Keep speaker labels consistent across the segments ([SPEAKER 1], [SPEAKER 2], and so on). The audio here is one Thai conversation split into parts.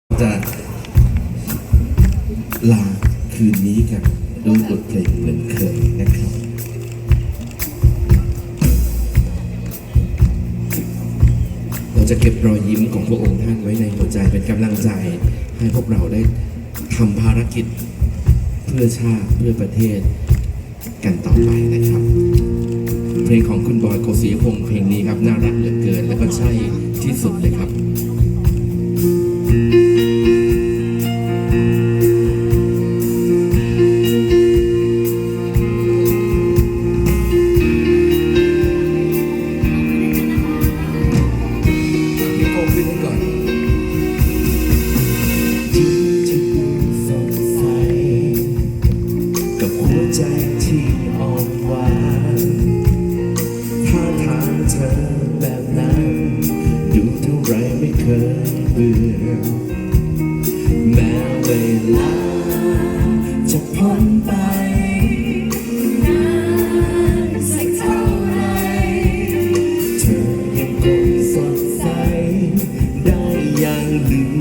[SPEAKER 1] จะลาคืนนี้กันด้วยบทเพลงเหมือนเคยนะครับเราจะเก็บรอยยิ้มของพระองค์ท่านไว้ในหัวใจเป็นกำลังใจให้พวกเราได้ทำภารกิจเพื่อชาติเพื่อประเทศกันต่อไปนะครับเพลงของคุณบอยโกศิยพงษ์เพลงนี้ครับน่ารักเหลือเกินและก็ใช่ที่สุดเลยครับ
[SPEAKER 2] ใจที่อ่อนหวานท่าทางเธอแบบนั้นดูเท่าไรไม่เคยเบื่อแม้เวลาจะพ้นไปนานสักเท่าไรเธอยังคงสดใสได้อย่างลืม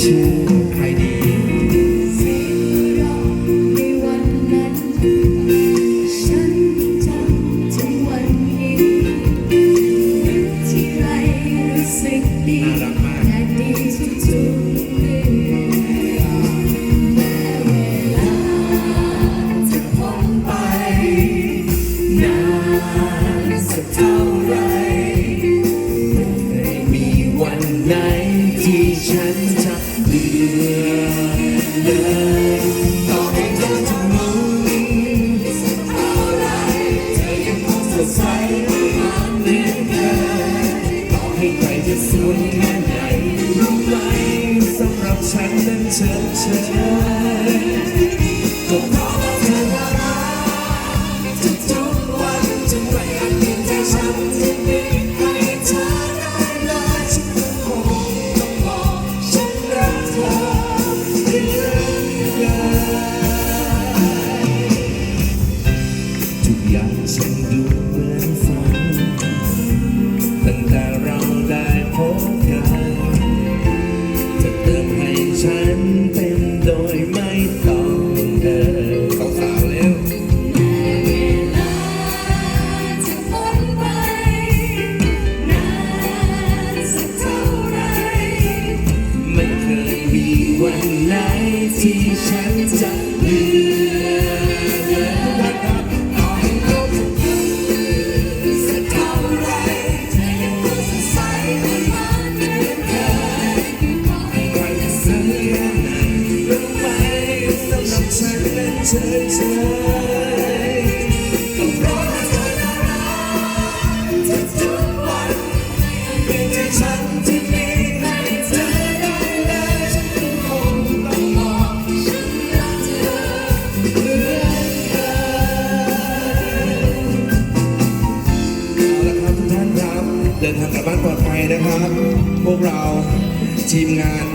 [SPEAKER 2] ชื่อใครดีที่ฉันจะเลือกเลยต่อให้เธอจะรู้สักเท่าไรเธอยังคงสดใสเหมือนเคยต่อให้ใครจะสวยแค่ไหนรู้ไหมสำหรับฉันนั้นเฉยก็เพราะว่าเธอน่ารักทุกวันจนไม่อาจเปลี่ยนใจฉันที่มีให้เธอได้เลยฉันคงทุกอย่างฉันดูเหมือนฝันตั้งแต่เราได้พบกันจะเติมให้ฉันเต็มโดยไม่ต้องเดินสาวๆเร็วเวลาจะพ้นไปนานสักเท่าไรไม่เคยมีวันไหนที่ฉันจะลืมต่อให้โลกจะยืนสักเท่าไรเธอยังคงสดใสเหมือนเคยต่อให้ใครจะสวยแค่ไหนรู้ไหมสำหรับฉันนั้นเฉยก็เพราะว่าเธอน่ารักทุกวันเปลี่ยนใจฉันที่มีให้เธอได้เลยฉันคงต้องบอกฉันรักเธอเหมือนเคยเอาละครับทุกท่านครับเดินทางกลับบ้านปลอดภัยนะครับพวกเราทีมงาน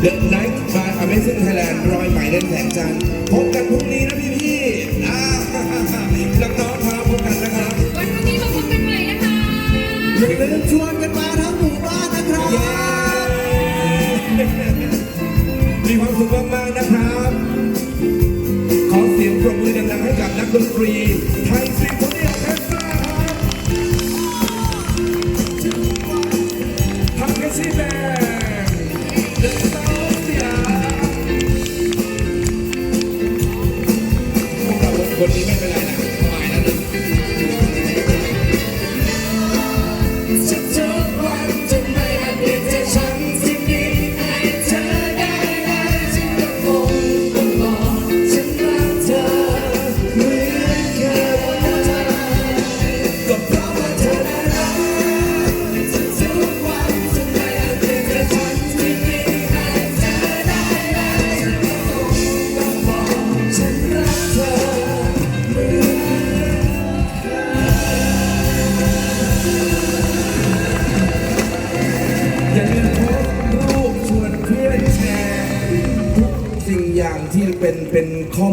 [SPEAKER 2] The Night by Amazing Thailand รอยไหมเล่นแสงจันทร์พบกันพรุ่งนี้นะพี่ๆน้องๆครับพบกันนะครับ
[SPEAKER 3] วันพรุ่งนี้มาพบกันใหม่นะคะ
[SPEAKER 2] อย่าลืมชวนกันมาทั้งหมู่บ้านนะครับมีความสุขมากๆนะครับขอเสียงปรบมือดังๆให้กับนักดนตรีไทยซิมโฟนีออร์เคสตราครับทักซี่แบงค์เดอะสตาร์สยามพวกเราคนนี้ไม่เป็นไรนะสบายแล้วนะทุกวันจะไม่อาจเปลี่ยนใจฉันที่มีให้เธอได้เลยฉันก็คงต้องบอกฉันรักเธอเหมือนเคยก็เพราะว่าเธอน่ารักทุกวันจะไม่อาจเปลี่ยนใจฉันที่มีให้เธอได้เลยฉันก็คงต้องบอกฉันรักเธอเหมือนอย่าลืมโพสต์รูปชวนเพื่อนแชร์ทุกสิ่งอย่างที่เป็นข้อมูล